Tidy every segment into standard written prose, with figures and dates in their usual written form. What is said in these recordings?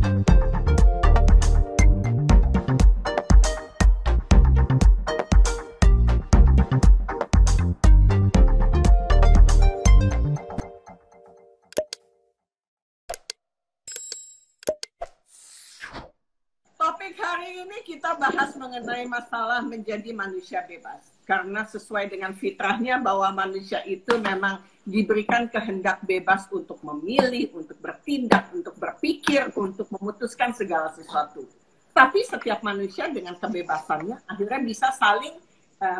Topik hari ini kita bahas mengenai masalah menjadi manusia bebas. Karena sesuai dengan fitrahnya bahwa manusia itu memang diberikan kehendak bebas untuk memilih, untuk bertindak, untuk berpikir, untuk memutuskan segala sesuatu. Tapi setiap manusia dengan kebebasannya akhirnya bisa saling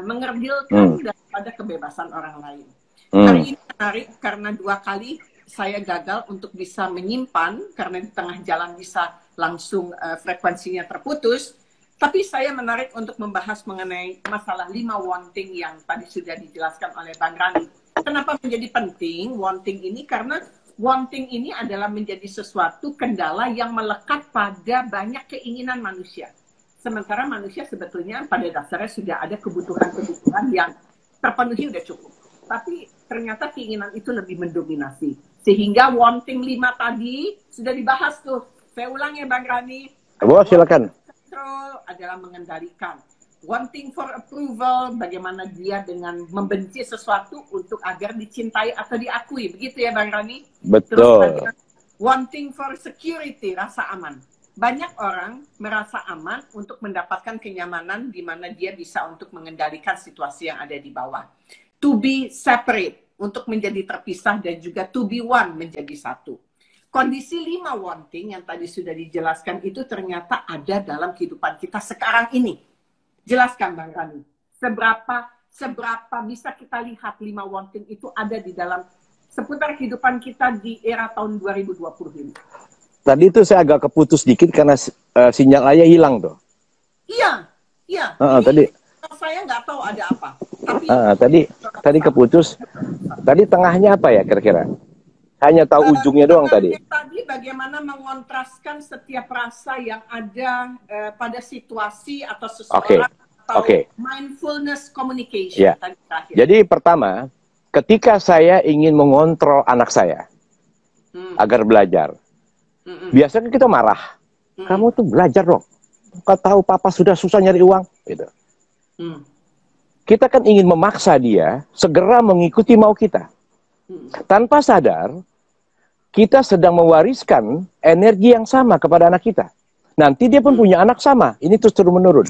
mengerdilkan daripada kebebasan orang lain. Hari ini menarik karena 2 kali saya gagal untuk bisa menyimpan karena di tengah jalan bisa langsung frekuensinya terputus. Tapi saya menarik untuk membahas mengenai masalah 5 wanting yang tadi sudah dijelaskan oleh Bang Rani. Kenapa menjadi penting wanting ini? Karena wanting ini adalah menjadi sesuatu kendala yang melekat pada banyak keinginan manusia. Sementara manusia sebetulnya pada dasarnya sudah ada kebutuhan-kebutuhan yang terpenuhi udah cukup. Tapi ternyata keinginan itu lebih mendominasi. Sehingga wanting 5 tadi sudah dibahas tuh. Saya ulang ya Bang Rani. Silakan. Control adalah mengendalikan. Wanting for approval, bagaimana dia dengan membenci sesuatu untuk agar dicintai atau diakui. Begitu ya Bang Rani? Betul. Terus wanting for security, rasa aman. Banyak orang merasa aman untuk mendapatkan kenyamanan di mana dia bisa untuk mengendalikan situasi yang ada di bawah. To be separate, untuk menjadi terpisah, dan juga to be one, menjadi satu. Kondisi 5 wanting yang tadi sudah dijelaskan itu ternyata ada dalam kehidupan kita sekarang ini. Jelaskan Bang Rani, seberapa bisa kita lihat 5 wanting itu ada di dalam seputar kehidupan kita di era tahun 2020 ini. Tadi itu saya agak keputus dikit karena sinyal ayah hilang tuh. Iya. Tadi saya nggak tahu ada apa. Tapi tadi keputus. Tadi tengahnya apa ya kira-kira? Hanya tahu ujungnya doang tadi. Tadi bagaimana mengontraskan setiap rasa yang ada pada situasi atau seseorang atau mindfulness communication. Yeah. Tadi terakhir. Jadi pertama, ketika saya ingin mengontrol anak saya agar belajar, biasanya kita marah. Kamu tuh belajar dong. Kau tahu papa sudah susah nyari uang, gitu. Kita kan ingin memaksa dia segera mengikuti mau kita. Tanpa sadar, kita sedang mewariskan energi yang sama kepada anak kita. Nanti dia pun punya anak sama. Ini terus menurun.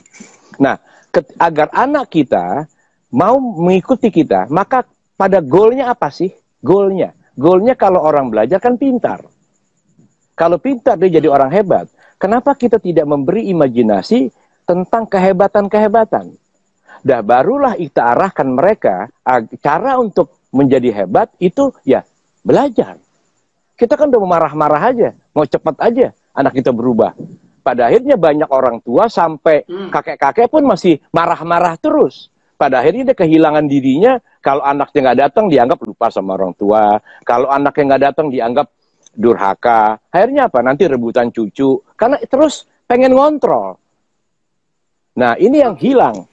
Nah, agar anak kita mau mengikuti kita, maka pada goalnya apa sih? Goalnya kalau orang belajar kan pintar. Kalau pintar dia jadi orang hebat. Kenapa kita tidak memberi imajinasi tentang kehebatan-kehebatan? Dah barulah kita arahkan mereka, cara untuk menjadi hebat itu ya belajar. Kita kan udah marah-marah aja, mau cepat aja anak kita berubah. Pada akhirnya banyak orang tua sampai kakek-kakek pun masih marah-marah terus. Pada akhirnya dia kehilangan dirinya. Kalau anaknya nggak datang dianggap lupa sama orang tua. Kalau anaknya nggak datang dianggap durhaka. Akhirnya apa? Nanti rebutan cucu. Karena terus pengen ngontrol. Nah ini yang hilang.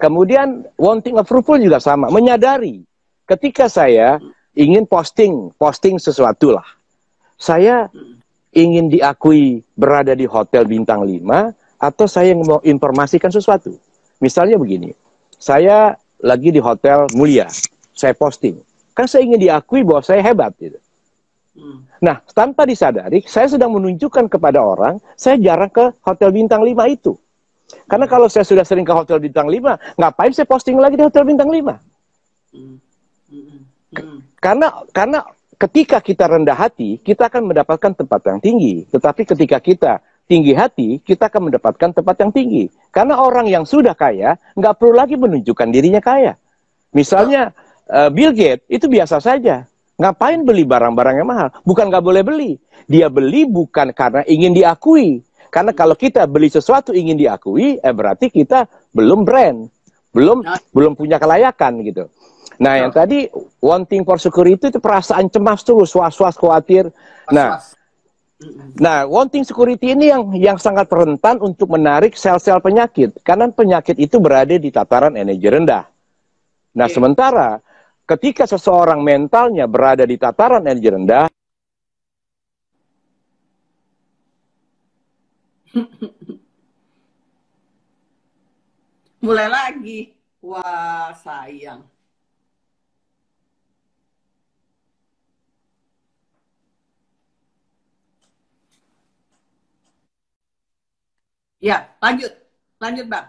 Kemudian wanting approval juga sama. Menyadari ketika saya ingin posting sesuatu lah. Saya ingin diakui berada di hotel bintang 5 atau saya mau informasikan sesuatu. Misalnya begini, saya lagi di hotel mulia, saya posting. Kan saya ingin diakui bahwa saya hebat gitu. Nah, tanpa disadari, saya sedang menunjukkan kepada orang, saya jarang ke hotel bintang 5 itu. Karena kalau saya sudah sering ke hotel bintang 5, ngapain saya posting lagi di hotel bintang 5? Karena ketika kita rendah hati, kita akan mendapatkan tempat yang tinggi. Tetapi ketika kita tinggi hati, kita akan mendapatkan tempat yang tinggi. Karena orang yang sudah kaya, nggak perlu lagi menunjukkan dirinya kaya. Misalnya, Bill Gates, itu biasa saja. Ngapain beli barang-barang yang mahal? Bukan nggak boleh beli. Dia beli bukan karena ingin diakui. Karena kalau kita beli sesuatu ingin diakui, berarti kita belum brand. Belum punya kelayakan gitu. Nah, yang tadi wanting for security itu perasaan cemas terus, was-was, khawatir. Nah, wanting security ini yang sangat rentan untuk menarik sel-sel penyakit. Karena penyakit itu berada di tataran energi rendah. Nah, sementara ketika seseorang mentalnya berada di tataran energi rendah, Mulai lagi. Wah, sayang. Ya, lanjut. Lanjut, Bang.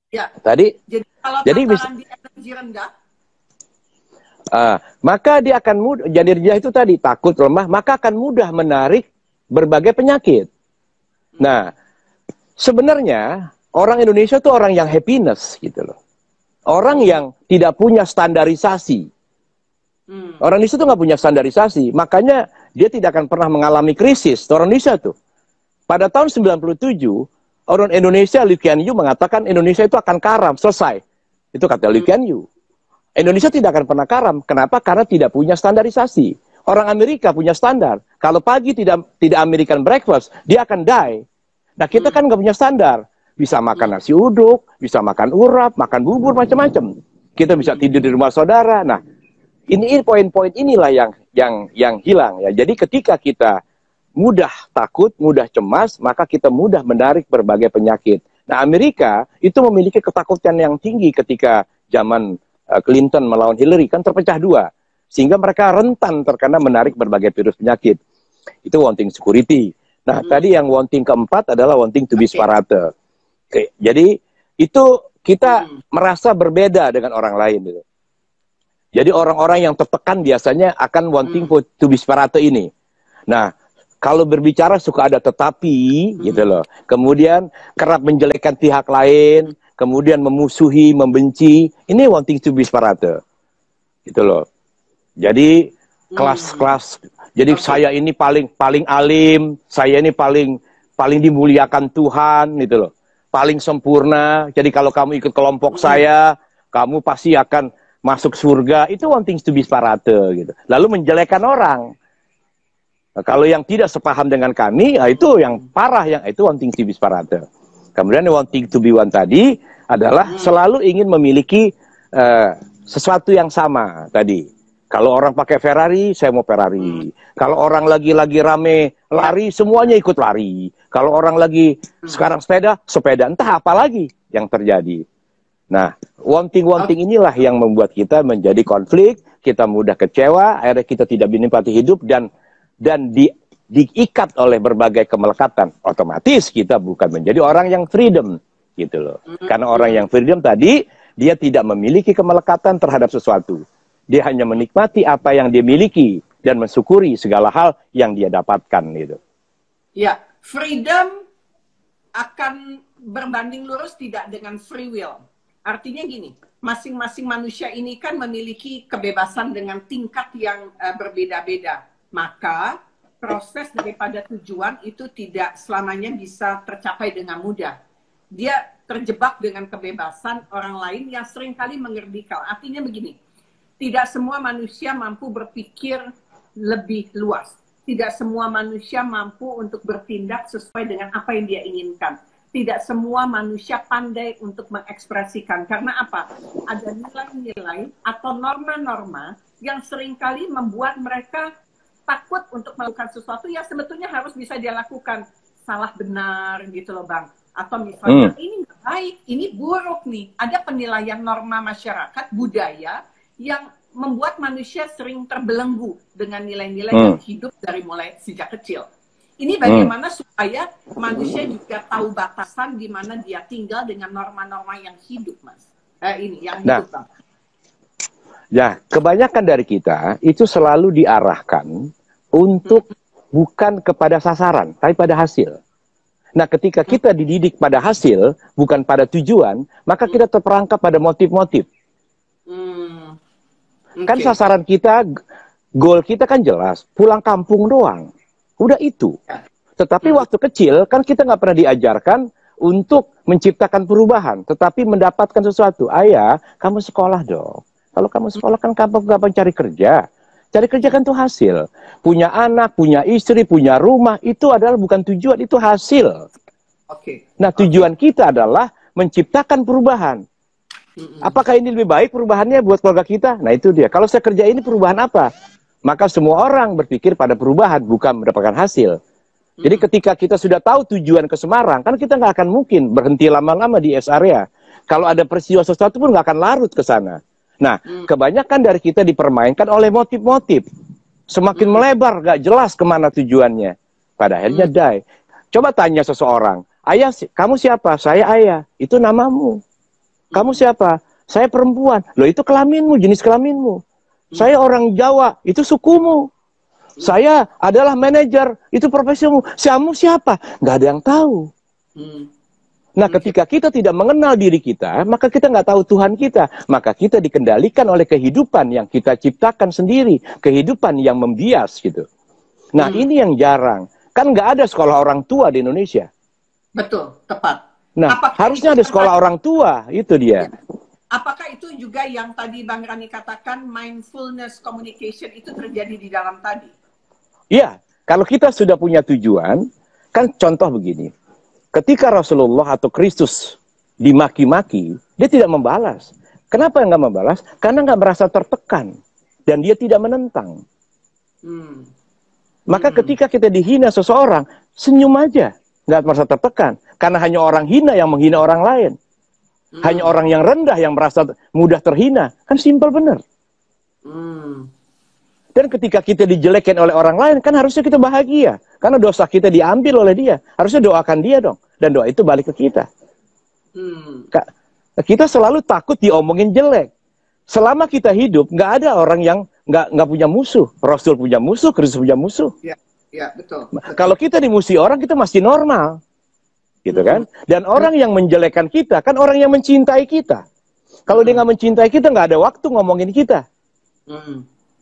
Ya. Jadi kalau bisa, di energi rendah, maka dia akan mudah, jadi dia itu tadi takut lemah, maka akan mudah menarik berbagai penyakit. Nah, sebenarnya orang Indonesia itu orang yang happiness gitu loh. Orang yang tidak punya standarisasi. Orang Indonesia itu nggak punya standarisasi, makanya dia tidak akan pernah mengalami krisis. Orang Indonesia tuh. Pada tahun 97, orang Indonesia, Lee Kuan Yew mengatakan Indonesia itu akan karam, selesai. Itu kata Lee Kuan Yew. Indonesia tidak akan pernah karam. Kenapa? Karena tidak punya standarisasi. Orang Amerika punya standar. Kalau pagi tidak American breakfast, dia akan die. Nah, kita kan nggak punya standar. Bisa makan nasi uduk, bisa makan urap, makan bubur, macam-macam. Kita bisa tidur di rumah saudara. Nah, ini poin-poin inilah yang hilang ya. Jadi ketika kita mudah takut, mudah cemas, maka kita mudah menarik berbagai penyakit. Nah, Amerika itu memiliki ketakutan yang tinggi ketika zaman Clinton melawan Hillary, kan terpecah dua. Sehingga mereka rentan terkena menarik berbagai virus penyakit. Itu wanting security. Nah, tadi yang wanting keempat adalah wanting to be separate. Oke, jadi itu kita merasa berbeda dengan orang lain. Gitu. Jadi orang-orang yang tertekan biasanya akan wanting to be separate ini. Nah, kalau berbicara suka ada tetapi, gitu loh. Kemudian kerap menjelekkan pihak lain, kemudian memusuhi, membenci. Ini wanting to be separate. Gitu loh. Jadi kelas-kelas. Jadi saya ini paling alim, saya ini paling dimuliakan Tuhan, gitu loh. Paling sempurna. Jadi kalau kamu ikut kelompok saya, kamu pasti akan masuk surga. Itu wanting to be separate, gitu. Lalu menjelekkan orang. Nah, kalau yang tidak sepaham dengan kami, itu yang parah, yang itu wanting to be separate. Kemudian wanting to be one tadi adalah selalu ingin memiliki sesuatu yang sama tadi. Kalau orang pakai Ferrari, saya mau Ferrari. Kalau orang lagi rame lari, semuanya ikut lari. Kalau orang lagi sekarang sepeda, entah apa lagi yang terjadi. Nah, wanting inilah yang membuat kita menjadi konflik, kita mudah kecewa, akhirnya kita tidak menikmati hidup dan diikat oleh berbagai kemelekatan. Otomatis kita bukan menjadi orang yang freedom, gitu loh. Karena orang yang freedom tadi, dia tidak memiliki kemelekatan terhadap sesuatu. Dia hanya menikmati apa yang dia miliki dan mensyukuri segala hal yang dia dapatkan, gitu. Ya, freedom akan berbanding lurus tidak dengan free will. Artinya gini, masing-masing manusia ini kan memiliki kebebasan dengan tingkat yang berbeda-beda. Maka proses daripada tujuan itu tidak selamanya bisa tercapai dengan mudah. Dia terjebak dengan kebebasan orang lain yang seringkali mengerdikal. Artinya begini, tidak semua manusia mampu berpikir lebih luas. Tidak semua manusia mampu untuk bertindak sesuai dengan apa yang dia inginkan. Tidak semua manusia pandai untuk mengekspresikan. Karena apa? Ada nilai-nilai atau norma-norma yang seringkali membuat mereka takut untuk melakukan sesuatu yang sebetulnya harus bisa dia lakukan. Salah benar gitu loh Bang. Atau misalnya ini baik, ini buruk nih. Ada penilaian norma masyarakat, budaya yang membuat manusia sering terbelenggu dengan nilai-nilai yang hidup dari mulai sejak kecil. Ini bagaimana supaya manusia juga tahu batasan di mana dia tinggal dengan norma-norma yang hidup, Mas. Ini yang hidup, Bang. Ya, kebanyakan dari kita itu selalu diarahkan untuk bukan kepada sasaran, tapi pada hasil. Nah, ketika kita dididik pada hasil, bukan pada tujuan, maka kita terperangkap pada motif-motif. Kan sasaran kita, goal kita kan jelas, pulang kampung doang. Udah itu. Tetapi waktu kecil, kan kita nggak pernah diajarkan untuk menciptakan perubahan, tetapi mendapatkan sesuatu. Ayah, kamu sekolah dong. Kalau kamu sekolah kan kamu nggak cari kerja. Cari kerja kan itu hasil. Punya anak, punya istri, punya rumah, itu adalah bukan tujuan, itu hasil. Nah, tujuan kita adalah menciptakan perubahan. Apakah ini lebih baik perubahannya buat keluarga kita? Nah, itu dia. Kalau saya kerja ini perubahan apa? Maka semua orang berpikir pada perubahan, bukan mendapatkan hasil. Jadi ketika kita sudah tahu tujuan ke Semarang, kan kita nggak akan mungkin berhenti lama-lama di rest area. Kalau ada peristiwa sesuatu pun nggak akan larut ke sana. Nah, kebanyakan dari kita dipermainkan oleh motif-motif. Semakin melebar, nggak jelas kemana tujuannya. Pada akhirnya die. Coba tanya seseorang, ayah, kamu siapa? Saya ayah. Itu namamu. Kamu siapa? Saya perempuan. Loh, itu kelaminmu, jenis kelaminmu. Saya orang Jawa, itu sukumu. Saya adalah manajer, itu profesimu. Kamu siapa? Nggak ada yang tahu. Nah, ketika kita tidak mengenal diri kita, maka kita nggak tahu Tuhan kita. Maka kita dikendalikan oleh kehidupan yang kita ciptakan sendiri. Kehidupan yang membias gitu. Nah, ini yang jarang. Kan nggak ada sekolah orang tua di Indonesia. Betul, tepat. Nah, harusnya ada sekolah orang tua, itu dia. Apakah itu juga yang tadi Bang Rani katakan, mindfulness communication itu terjadi di dalam tadi? Iya, kalau kita sudah punya tujuan, kan contoh begini. Ketika Rasulullah atau Kristus dimaki-maki, dia tidak membalas. Kenapa nggak membalas? Karena nggak merasa tertekan. Dan dia tidak menentang. Maka ketika kita dihina seseorang, senyum aja. Nggak merasa tertekan. Karena hanya orang hina yang menghina orang lain. Hanya orang yang rendah yang merasa mudah terhina. Kan simpel benar. Dan ketika kita dijelekin oleh orang lain, kan harusnya kita bahagia. Karena dosa kita diambil oleh dia. Harusnya doakan dia dong. Dan doa itu balik ke kita. Kita selalu takut diomongin jelek. Selama kita hidup, nggak ada orang yang nggak punya musuh. Rasul punya musuh, Kristus punya musuh. Ya, betul. Kalau kita dimusuhi orang, kita masih normal. Gitu kan? Dan orang yang menjelekkan kita, kan orang yang mencintai kita. Kalau dia nggak mencintai kita, nggak ada waktu ngomongin kita.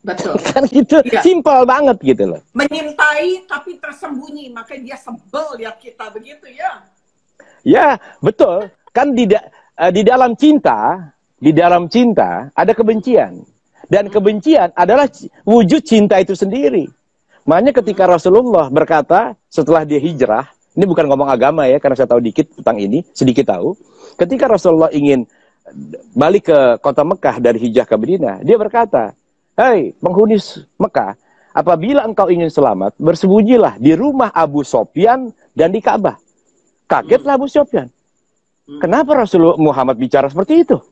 Betul. Kan gitu, simpel banget gitu loh. Menyintai tapi tersembunyi, makanya dia sebel lihat kita begitu ya. Ya, betul. Kan di dalam cinta ada kebencian. Dan kebencian adalah wujud cinta itu sendiri. Makanya ketika Rasulullah berkata setelah dia hijrah, ini bukan ngomong agama ya, karena saya tahu dikit tentang ini, sedikit tahu. Ketika Rasulullah ingin balik ke kota Mekah dari hijrah ke Madinah, dia berkata, "Hei penghuni Mekah, apabila engkau ingin selamat, bersembunyilah di rumah Abu Sofyan dan di Ka'bah." Kagetlah Abu Sofyan. Kenapa Rasulullah Muhammad bicara seperti itu?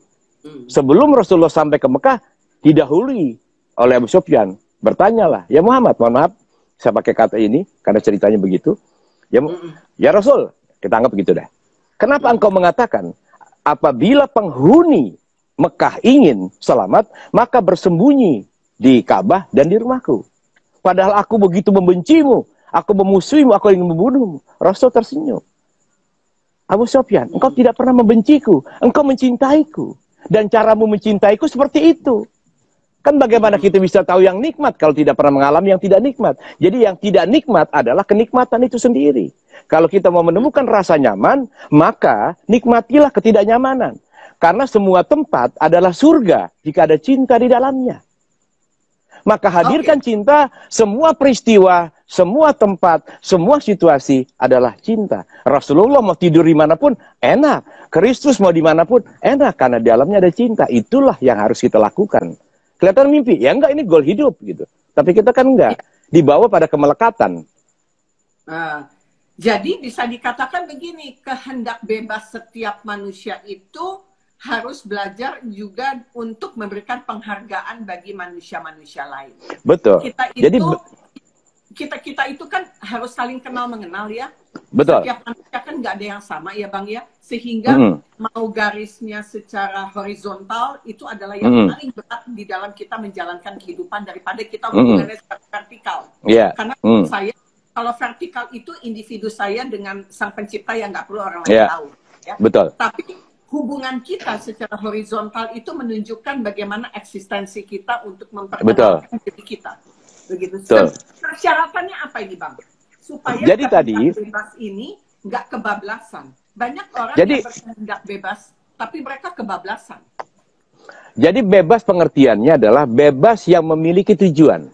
Sebelum Rasulullah sampai ke Mekah, didahului oleh Abu Sofyan. Bertanyalah, "Ya Muhammad, mohon maaf, saya pakai kata ini, karena ceritanya begitu. Ya Rasul," kita anggap begitu deh. "Kenapa engkau mengatakan, apabila penghuni Mekah ingin selamat, maka bersembunyi di Ka'bah dan di rumahku. Padahal aku begitu membencimu, aku memusuhimu, aku ingin membunuhmu." Rasul tersenyum. "Abu Sofyan, engkau tidak pernah membenciku, engkau mencintaiku. Dan caramu mencintaiku seperti itu." Kan bagaimana kita bisa tahu yang nikmat kalau tidak pernah mengalami yang tidak nikmat? Jadi yang tidak nikmat adalah kenikmatan itu sendiri. Kalau kita mau menemukan rasa nyaman, maka nikmatilah ketidaknyamanan. Karena semua tempat adalah surga jika ada cinta di dalamnya. Maka hadirkan cinta, semua peristiwa, semua tempat, semua situasi adalah cinta. Rasulullah mau tidur dimanapun, enak. Kristus mau dimanapun, enak. Karena di dalamnya ada cinta. Itulah yang harus kita lakukan. Kelihatan mimpi, ya enggak, ini goal hidup gitu. Tapi kita kan enggak, dibawa pada kemelekatan. Jadi bisa dikatakan begini, kehendak bebas setiap manusia itu harus belajar juga untuk memberikan penghargaan bagi manusia-manusia lain. Betul. Kita itu kan harus saling kenal mengenal ya. Betul. Setiap manusia kan nggak ada yang sama ya Bang ya. Sehingga mau garisnya secara horizontal itu adalah yang paling berat di dalam kita menjalankan kehidupan daripada kita hubungannya secara vertikal. Karena saya, kalau vertikal itu individu saya dengan sang pencipta yang nggak perlu orang lain tahu. Ya. Betul. Tapi hubungan kita secara horizontal itu menunjukkan bagaimana eksistensi kita untuk memperkenalkan diri kita. Begitu. Persyaratannya apa ini Bang? Supaya jadi tadi bebas ini nggak kebablasan. Banyak orang yang berkehendak bebas, tapi mereka kebablasan. Jadi bebas pengertiannya adalah bebas yang memiliki tujuan.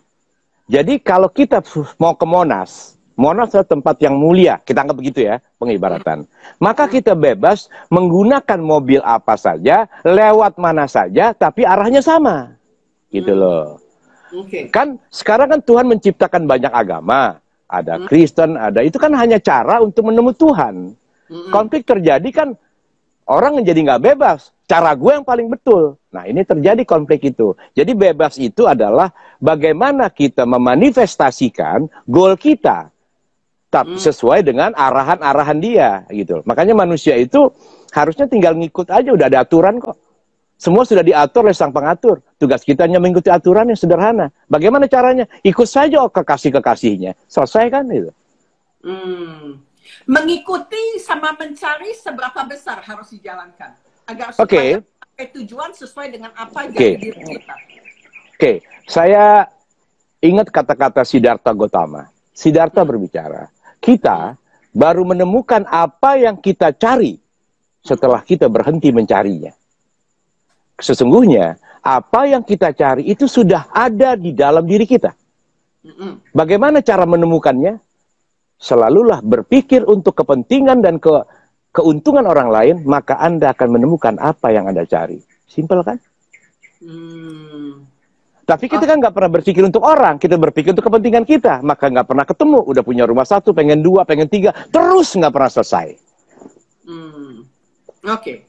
Jadi kalau kita mau ke Monas adalah tempat yang mulia, kita anggap begitu ya, pengibaratan. Maka kita bebas menggunakan mobil apa saja, lewat mana saja, tapi arahnya sama. Gitu loh. Kan sekarang kan Tuhan menciptakan banyak agama. ada Kristen, ada itu kan hanya cara untuk menemu Tuhan. Konflik terjadi kan orang jadi nggak bebas. Cara gue yang paling betul. Nah ini terjadi konflik itu. Jadi bebas itu adalah bagaimana kita memanifestasikan goal kita, tapi sesuai dengan arahan-arahan dia gitu. Makanya manusia itu harusnya tinggal ngikut aja, udah ada aturan kok. Semua sudah diatur oleh sang pengatur. Tugas kita hanya mengikuti aturan yang sederhana. Bagaimana caranya? Ikut saja kekasih-kekasihnya. Selesai kan itu. Mengikuti sama mencari seberapa besar harus dijalankan agar supaya tujuan sesuai dengan apa jadi diri kita. Saya ingat kata-kata Siddhartha Gautama. Siddhartha berbicara, kita baru menemukan apa yang kita cari setelah kita berhenti mencarinya. Sesungguhnya apa yang kita cari itu sudah ada di dalam diri kita. Bagaimana cara menemukannya? Selalulah berpikir untuk kepentingan dan keuntungan orang lain, maka Anda akan menemukan apa yang Anda cari. Simpel kan? Tapi kita kan nggak pernah berpikir untuk orang, kita berpikir untuk kepentingan kita, maka nggak pernah ketemu. Udah punya rumah 1, pengen 2, pengen 3, terus nggak pernah selesai. Oke.